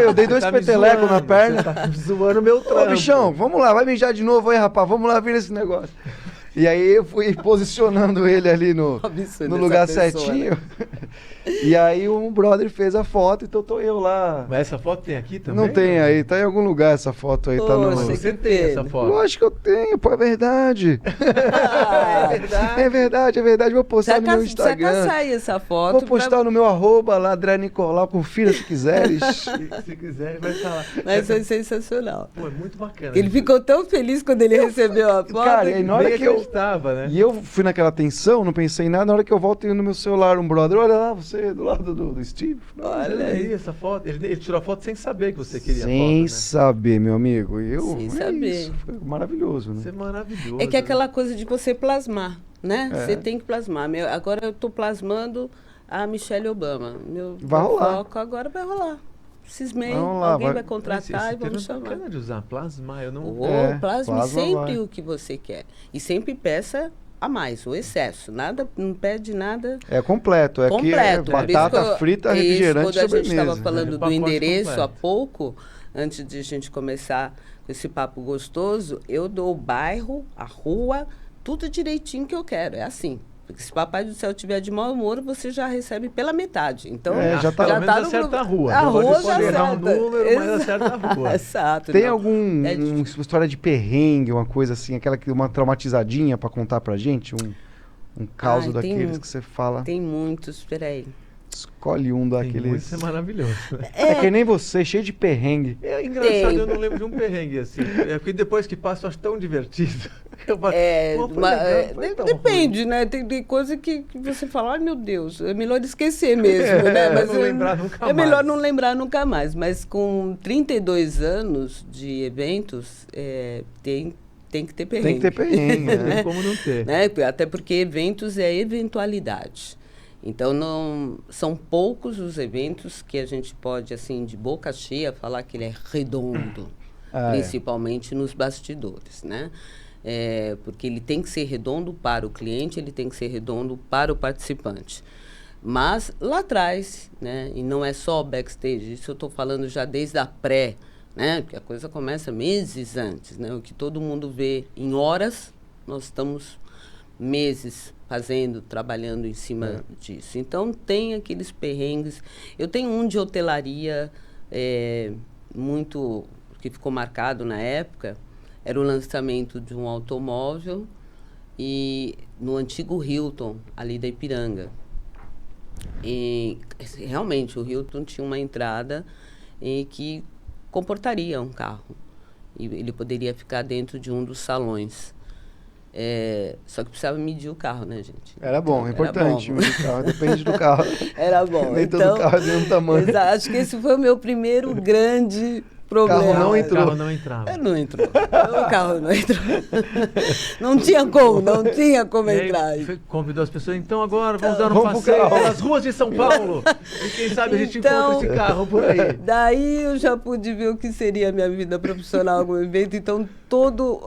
Eu dei Você dois tá me petelecos na zoando, perna. Você tá zoando meu Ô, trampo. bichão, vamos lá, vai mijar de novo aí, rapaz. Vamos lá, vira esse negócio. E aí eu fui posicionando ele ali no Absurdo no essa lugar pessoa, certinho. E aí um brother fez a foto, então tô eu lá. Mas essa foto tem aqui também? Não tem aí, tá em algum lugar essa foto aí, tá no... Poxa, Você que tem essa pena. foto? Lógico que eu tenho, pô, é verdade. É verdade, vou postar no meu Instagram. Precisa aí essa foto. Vou postar no meu arroba lá, André Nicolau, confira se quiseres. Se quiser, vai estar lá. Mas foi sensacional. Pô, é muito bacana. Ele ficou tão feliz quando ele recebeu a foto. Cara, e na hora Nem que eu... acreditava, né? E eu fui naquela tensão, não pensei em nada, na hora que eu volto no meu celular, um brother, olha lá, você do lado do Steve. Olha aí essa foto. Ele tirou a foto sem saber que você queria Sem a foto, né? saber, meu amigo. E eu, Sem é saber. isso, foi maravilhoso, né? Isso é maravilhoso. É que é aquela coisa de você plasmar, né? É. Você tem que plasmar. Agora eu tô plasmando a Michelle Obama. Meu Vai rolar. foco agora vai rolar. cismei, Vamos lá, alguém vai- vai contratar e vamos termo chamar. bacana de usar, plasmar, eu não... Plasme plasma sempre vai. o que você quer. E sempre peça a mais, o excesso. Nada, não pede nada É completo. É completo. que Por isso batata que eu- frita, isso, refrigerante, quando a gente estava sobremesa. falando É, do pacote endereço há completo. pouco, antes de a gente começar com esse papo gostoso, eu dou o bairro, a rua, tudo direitinho que eu quero. É assim. Porque se o Papai do Céu tiver de mau humor, você já recebe pela metade. Então, Já tá- Pelo menos no acerta grupo. a rua. A Não rua pode já errar um acerta. número, mas acerta a rua. Exato. Tem não. algum É uma história de perrengue, uma coisa assim, uma traumatizadinha pra contar pra gente? Um caso Ai, daqueles que você fala, Tem muitos, peraí. escolhe um Tem daqueles. muito, isso é maravilhoso. É que nem você, cheio de perrengue. É engraçado, Tem. eu não lembro de um perrengue assim. É porque depois que passa, eu acho tão divertido. Eu falo, É, "Pô, foi uma- legal, é, foi tão depende, né? Tem coisa que você fala, ai meu Deus, é melhor esquecer mesmo, né? Mas não lembrar nunca é melhor mais. não lembrar nunca mais. Mas com 32 anos de eventos, tem que ter perrengue. Tem que ter perrengue, ruim." Não né? tem como não ter. Né? Até porque eventos é eventualidade. Então, não são poucos os eventos que a gente pode, assim, de boca cheia, falar que ele é redondo, principalmente nos bastidores, né? Porque ele tem que ser redondo para o cliente, ele tem que ser redondo para o participante. Mas lá atrás, né? E não é só backstage, isso eu estou falando já desde a pré, né? Porque a coisa começa meses antes, né? O que todo mundo vê em horas, nós estamos meses fazendo, trabalhando em cima disso. Então, tem aqueles perrengues. Eu tenho um de hotelaria muito... que ficou marcado na época, era o lançamento de um automóvel e no antigo Hilton, ali da Ipiranga. E realmente o Hilton tinha uma entrada que comportaria um carro. E ele poderia ficar dentro de um dos salões. Só que precisava medir o carro, né, gente? Era bom, é Então, importante. Era bom. O carro, depende do carro. Era bom. Nem todo carro é do mesmo tamanho. Exato, acho que esse foi o meu primeiro grande problema. carro não entrou. O carro não entrava. Não entrou. O carro não entrou. Não tinha como E aí, entrar. convidou as pessoas, então agora vamos dar um Vamos pro passeio carro. pelas ruas de São Paulo. E quem sabe a gente Então- encontra esse carro por aí. Daí eu já pude ver o que seria a minha vida profissional algum evento. Então, todo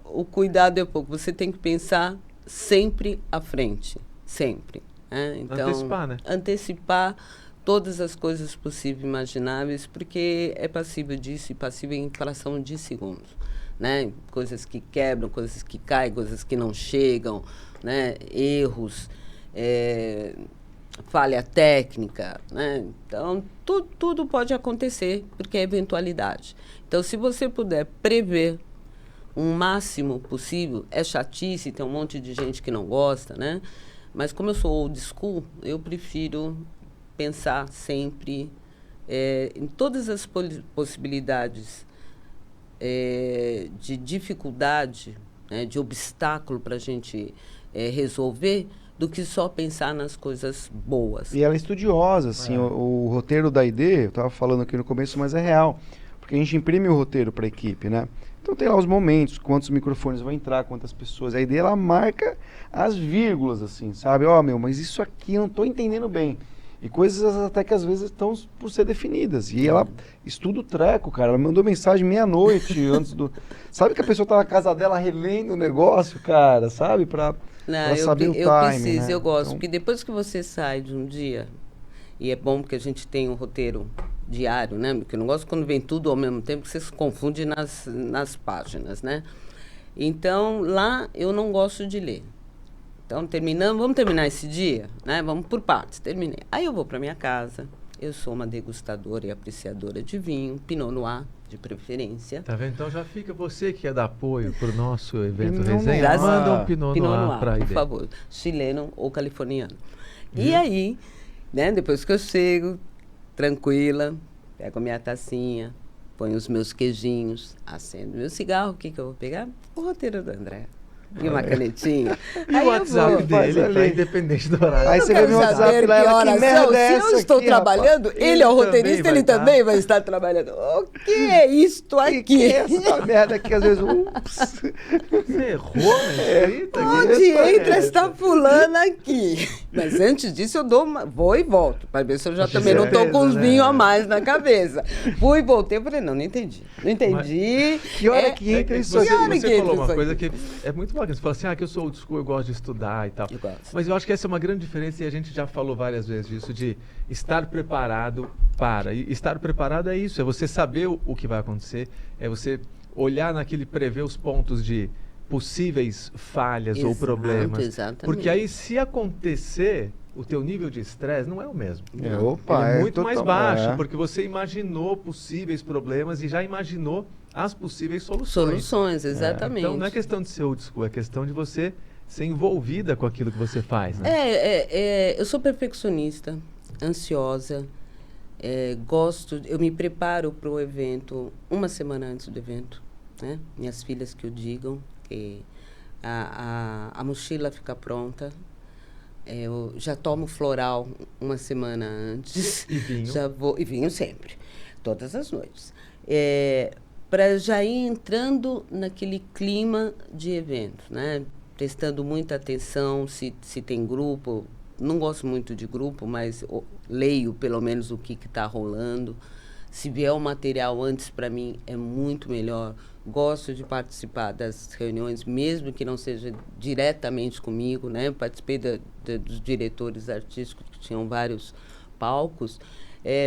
o cuidado é pouco. Você tem que pensar sempre à frente. Sempre. Né? Então, Antecipar, né? Antecipar todas as coisas possíveis e imagináveis, porque é passível disso e passível em fração de segundos. Né? Coisas que quebram, coisas que caem, coisas que não chegam, né? Erros, falha técnica, né? Então, tudo pode acontecer, porque é eventualidade. Então, se você puder prever o máximo possível, é chatice, tem um monte de gente que não gosta, né? Mas como eu sou old school, eu prefiro pensar sempre em todas as possibilidades de dificuldade, né, de obstáculo para a gente resolver, do que só pensar nas coisas boas. E ela é estudiosa, assim, o roteiro da ID, eu estava falando aqui no começo, mas é real. Porque a gente imprime o roteiro para a equipe, né? Então tem lá os momentos, quantos microfones vão entrar, quantas pessoas. A ID, ela marca as vírgulas, assim, sabe? Ó, mas isso aqui eu não estou entendendo bem. E coisas até que às vezes estão por ser definidas. E ela estuda o treco, cara. Ela mandou mensagem meia-noite antes do... Sabe que a pessoa tá na casa dela relendo o negócio, cara, sabe? Pra saber o eu timing, preciso, né? eu gosto. Então- Porque depois que você sai de um dia, e é bom porque a gente tem um roteiro diário, né? Porque eu não gosto quando vem tudo ao mesmo tempo, que você se confunde nas páginas, né? Então, lá eu não gosto de ler. Então, vamos terminar esse dia, né? Vamos por partes, terminei. Aí eu vou para minha casa, eu sou uma degustadora e apreciadora de vinho, Pinot Noir, de preferência. Tá vendo? Então já fica você que quer dar apoio pro nosso evento Pinot resenha. Noir. Manda um Pinot Noir pra por ID. favor, chileno ou californiano. E aí, né, depois que eu chego, tranquila, pego a minha tacinha, ponho os meus queijinhos, acendo meu cigarro, o que eu vou pegar? O roteiro do André. e uma canetinha. E o WhatsApp dele, tá independente do horário. Aí você vê no WhatsApp lá, ela, que merda é essa Se eu estou aqui, trabalhando, rapaz? ele é o Ele roteirista, também ele vai também vai estar trabalhando. O que é isto aqui? Que é essa merda aqui, às vezes, ups. Você errou na escrita? Onde entra esta fulana aqui? Mas antes disso eu vou e volto, para ver se eu já também não estou com uns né? vinhos a mais na cabeça. Fui e voltei, falei, não entendi. Não entendi. Que hora que entra isso aqui? Você falou uma coisa que é muito bacana. Você fala assim, que eu sou old school, eu gosto de estudar e tal. Eu gosto. Mas eu acho que essa é uma grande diferença e a gente já falou várias vezes disso, de estar preparado para. E estar preparado é isso, é você saber o que vai acontecer, é você olhar prever os pontos de possíveis falhas ou problemas. Exatamente. Porque aí, se acontecer, o teu nível de estresse não é o mesmo. Opa, Ele é muito mais baixo, é. porque você imaginou possíveis problemas e já imaginou as possíveis soluções. Soluções, exatamente. Então não é questão de ser old school, é questão de você ser envolvida com aquilo que você faz, né? Eu sou perfeccionista, ansiosa, eu me preparo para o evento uma semana antes do evento, né? Minhas filhas que o digam, que a mochila fica pronta. Eu já tomo floral uma semana antes. E vinho? E vinho sempre, todas as noites. Para já ir entrando naquele clima de evento, né? Prestando muita atenção se tem grupo. Não gosto muito de grupo, mas leio pelo menos o que está rolando. Se vier o material antes, para mim, é muito melhor. Gosto de participar das reuniões, mesmo que não seja diretamente comigo, né? Participei dos diretores artísticos, que tinham vários palcos,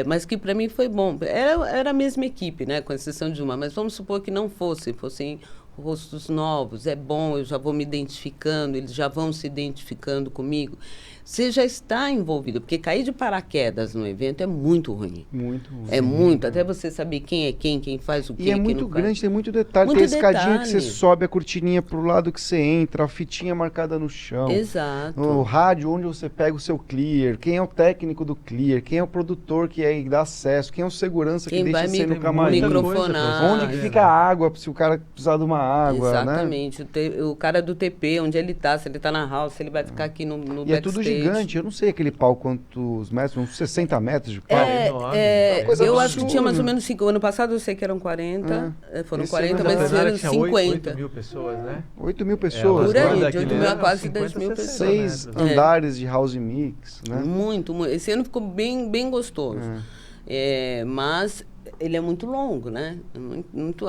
mas que para mim foi bom. Era a mesma equipe, né? Com exceção de uma, mas vamos supor que não fossem rostos novos. É bom, eu já vou me identificando, eles já vão se identificando comigo. Você já está envolvido, porque cair de paraquedas no evento é muito ruim. Muito ruim. É muito, até você saber quem é quem faz o quê. E é muito grande, tem muito detalhe. Muito tem a escadinha que você detalhe. sobe, a cortininha pro lado que você entra, a fitinha marcada no chão. Exato. O rádio onde você pega o seu clear, quem é o técnico do clear, quem é o produtor que dá acesso, quem é o segurança Quem que vai deixa você no camarim. microfonar. Onde que fica a água, se o cara precisar de uma água, Exatamente. O cara do TP, onde ele tá, se ele tá na house, se ele vai ficar aqui no E backstage. é tudo gigante, eu não sei aquele pau quantos metros, uns 60 metros de pau. Coisa Eu acho absurda. que tinha mais ou menos 5. Ano passado eu sei que eram 40, foram Esse 40, ano mas já esse ano tinha 50. 8 mil pessoas, né? 8 mil pessoas. Por aí, Quando de aquele 8 mil a era quase 50, 10 mil 60 pessoas. 6 metros. andares de house mix, né? Muito, muito. Esse ano ficou bem gostoso. Mas ele é muito longo, né?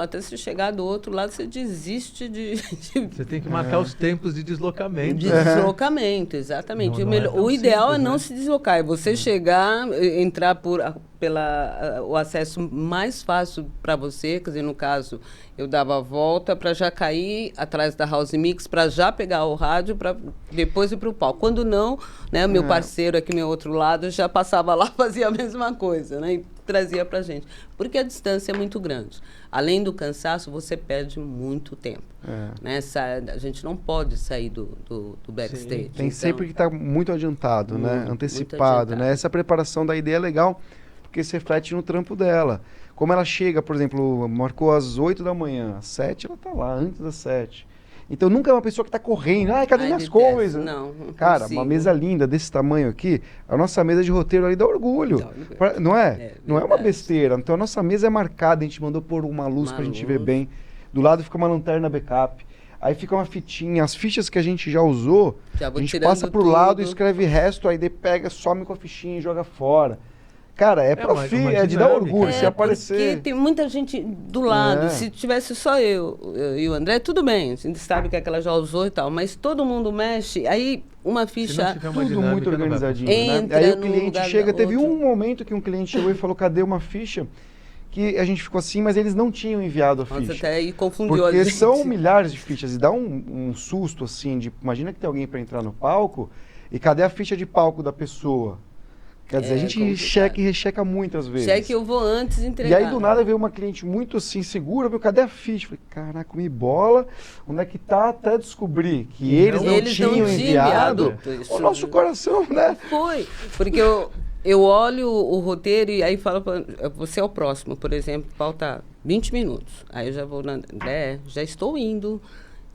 Até se chegar do outro lado, você desiste de Você tem que marcar os tempos de deslocamento. deslocamento, exatamente. Não é tão O ideal simples, é não né? se deslocar, é você chegar, entrar o acesso mais fácil para você, quer dizer, no caso, eu dava a volta para já cair atrás da House Mix, para já pegar o rádio, para depois ir para o palco. Quando não, né, o meu parceiro aqui, meu outro lado, já passava lá, fazia a mesma coisa, né, e trazia para gente. Porque a distância é muito grande. Além do cansaço, você perde muito tempo. Né? A gente não pode sair do backstage. Sim, tem então, sempre que estar muito adiantado, né? muito Antecipado, adiantado. né? Essa preparação da ideia é legal, porque se reflete no trampo dela. Como ela chega, por exemplo, marcou às 8 da manhã, às 7 ela tá lá, antes das 7. Então nunca é uma pessoa que tá correndo, cadê minhas detesto. coisas? Não Cara, consigo. uma mesa linda desse tamanho aqui, a nossa mesa de roteiro ali dá orgulho. Dá orgulho. Não é? Não é uma verdade. besteira. Então a nossa mesa é marcada, a gente mandou pôr uma luz pra gente ver bem. Do lado fica uma lanterna backup. Aí fica uma fitinha, as fichas que a gente já usou, Já vou a gente tirando passa pro lado, tudo. escreve resto, aí pega, some com a fichinha e joga fora. Cara, é uma de dar dinâmica. orgulho, se aparecer. Porque tem muita gente do lado. É. Se tivesse só eu e o André, tudo bem. A gente sabe que aquela já usou e tal. Mas todo mundo mexe. Aí uma Se não ficha... tiver uma Tudo dinâmica, muito não vai organizadinho, funcionar. né? Entra Aí o num cliente lugar chega, da teve outra. um momento que um cliente chegou e falou, cadê uma ficha? Que a gente ficou assim, mas eles não tinham enviado a Nossa, ficha. até aí confundiu a Porque gente. são milhares de fichas e dá um susto assim, imagina que tem alguém para entrar no palco e cadê a ficha de palco da pessoa? Quer dizer, a gente complicado. checa e recheca muitas vezes. Cheque eu vou antes E entregar. aí do nada veio uma cliente muito assim, segura, viu, cadê a ficha? Falei, caraca, comi bola, onde é que tá? Até descobrir que eles não tinham enviado isso. o nosso coração, né? Foi, porque eu olho o roteiro e aí falo, você é o próximo, por exemplo, falta 20 minutos. Aí eu já vou, André, já estou indo.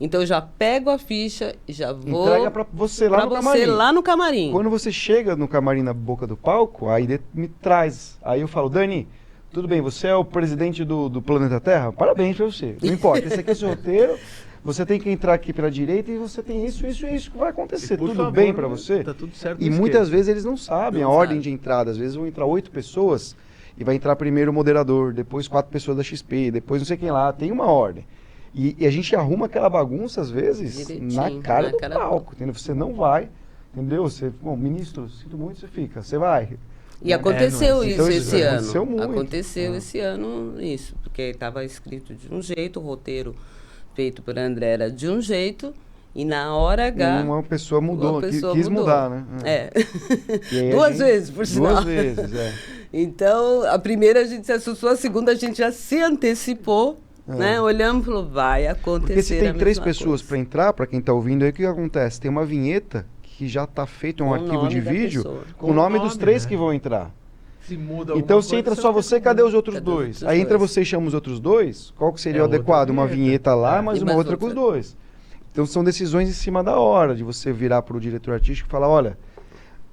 Então eu já pego a ficha e já vou Entrega pra você lá no camarim. lá no camarim. Quando você chega no camarim na boca do palco, a ID me traz. Aí eu falo, Dani, tudo bem, você é o presidente do planeta Terra? Parabéns pra você. Não importa, esse aqui é o seu roteiro, você tem que entrar aqui pela direita e você tem isso que vai acontecer. Por Tudo favor, bem pra você? Tá tudo certo. E não muitas esqueça. vezes eles não sabem Não a ordem sabe. de entrada. Às vezes vão entrar 8 pessoas e vai entrar primeiro o moderador, depois 4 pessoas da XP, depois não sei quem lá. Tem uma ordem. E a gente arruma aquela bagunça, às vezes, Direitinho, na cara na do cara do palco. Entendeu? Você não vai, entendeu? Você, bom, ministro, sinto muito, você fica. Você vai. E aconteceu não é assim. isso Então, esse isso ano. aconteceu muito. Aconteceu esse ano isso, porque estava escrito de um jeito, o roteiro feito por André era de um jeito, e na hora H... Uma pessoa mudou, uma pessoa quis mudou. mudar, né? É. E aí a Duas gente- vezes, por sinal. Duas vezes, é. Então, a primeira a gente se assustou, a segunda a gente já se antecipou, né? Olhamos e falou, vai acontecer Porque se tem a 3 mesma pessoas coisa. para entrar, para quem tá ouvindo aí, o que acontece? Tem uma vinheta que já tá feito, um Com o arquivo nome de da vídeo, pessoa. com o nome dos nome, 3 né? que vão entrar. Se muda Então, alguma se coisa, entra você só não tem você, como- cadê os outros Cadê os 2? outros Aí entra dois? você e chama os outros 2, qual que seria É o adequado? outra Uma vinheta. vinheta lá, É. mas E uma mais outra com os outra. 2. Então, são decisões em cima da hora, de você virar pro diretor artístico e falar, olha,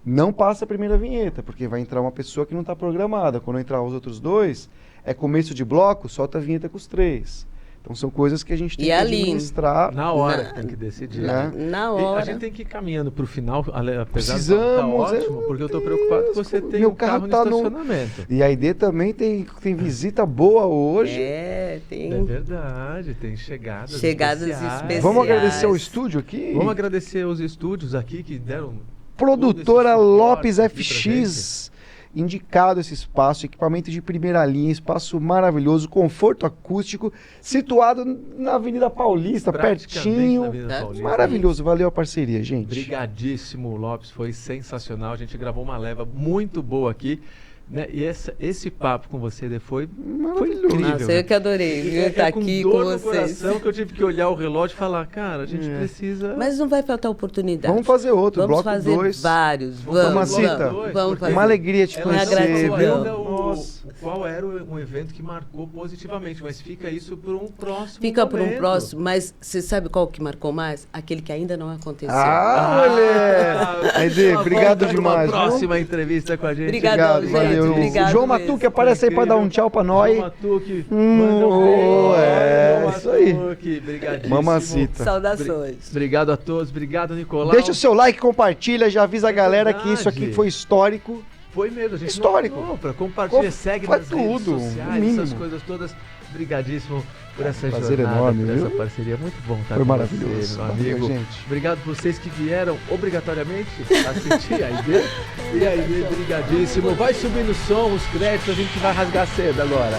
não passa a primeira vinheta, porque vai entrar uma pessoa que não está programada. Quando entrar os outros 2, é começo de bloco, solta a vinheta com os 3. Então, são coisas que a gente tem E que ali, administrar. Na hora Na- que tem que decidir. né? Na E hora. a gente tem que ir caminhando pro final, apesar Precisamos, de tá ótimo, porque eu tô preocupado que você tem meu um carro no carro tá no- estacionamento. E a ID também tem visita boa hoje. É, tem... É verdade, tem chegadas Chegadas especiais. Vamos especiais. agradecer ao estúdio aqui. Vamos agradecer os estúdios aqui que deram Produtora todo esse suporte Lopes aqui pra FX, indicado esse espaço, equipamento de primeira linha, espaço maravilhoso, conforto acústico, situado na Avenida Paulista, praticamente pertinho. na Avenida É, Paulista. Maravilhoso, valeu a parceria, gente. Brigadíssimo, Lopes, foi sensacional. A gente gravou uma leva muito boa aqui, né? E esse papo com você Dê, foi incrível. Nossa, né? eu que adorei, viu? Estar com aqui dor com no vocês. coração que eu tive que olhar o relógio e falar, cara, a gente precisa... Mas não vai faltar oportunidade. Vamos fazer outro, Vamos bloco fazer 2. vários. Vamos Vamos, Mamacita, vamos porque fazer. Uma alegria te Ela conhecer, gratidão. viu? ainda Nossa. qual era um evento que marcou positivamente, mas fica isso por um próximo Fica para um momento. próximo, mas você sabe qual que marcou mais? Aquele que ainda não aconteceu. Ah, moleque! Aide, obrigado Volta pra uma demais. viu? próxima entrevista com a gente. Obrigado, Obrigado, gente. valeu. Obrigado João mesmo. Matuque aparece aí pra dar um tchau pra nós. João Matuque, manda um beijo. isso aí. Matuque, brigadíssimo. Mamacita. Saudações. Obrigado a todos, obrigado, Nicolau. Deixa o seu like, compartilha, já avisa a galera que isso aqui verdade. foi histórico. Foi mesmo, a gente Histórico. Compartilha, Pô, segue faz nas redes tudo, o sociais, mínimo. essas coisas todas. Brigadíssimo por essa Prazer jornada, enorme, por viu? essa parceria. Muito bom estar Foi com maravilhoso. você, meu Valeu, amigo. gente. Obrigado por vocês que vieram obrigatoriamente assistir a ID. E a ID, brigadíssimo. Vai subindo o som, os créditos, a gente vai rasgar cedo agora.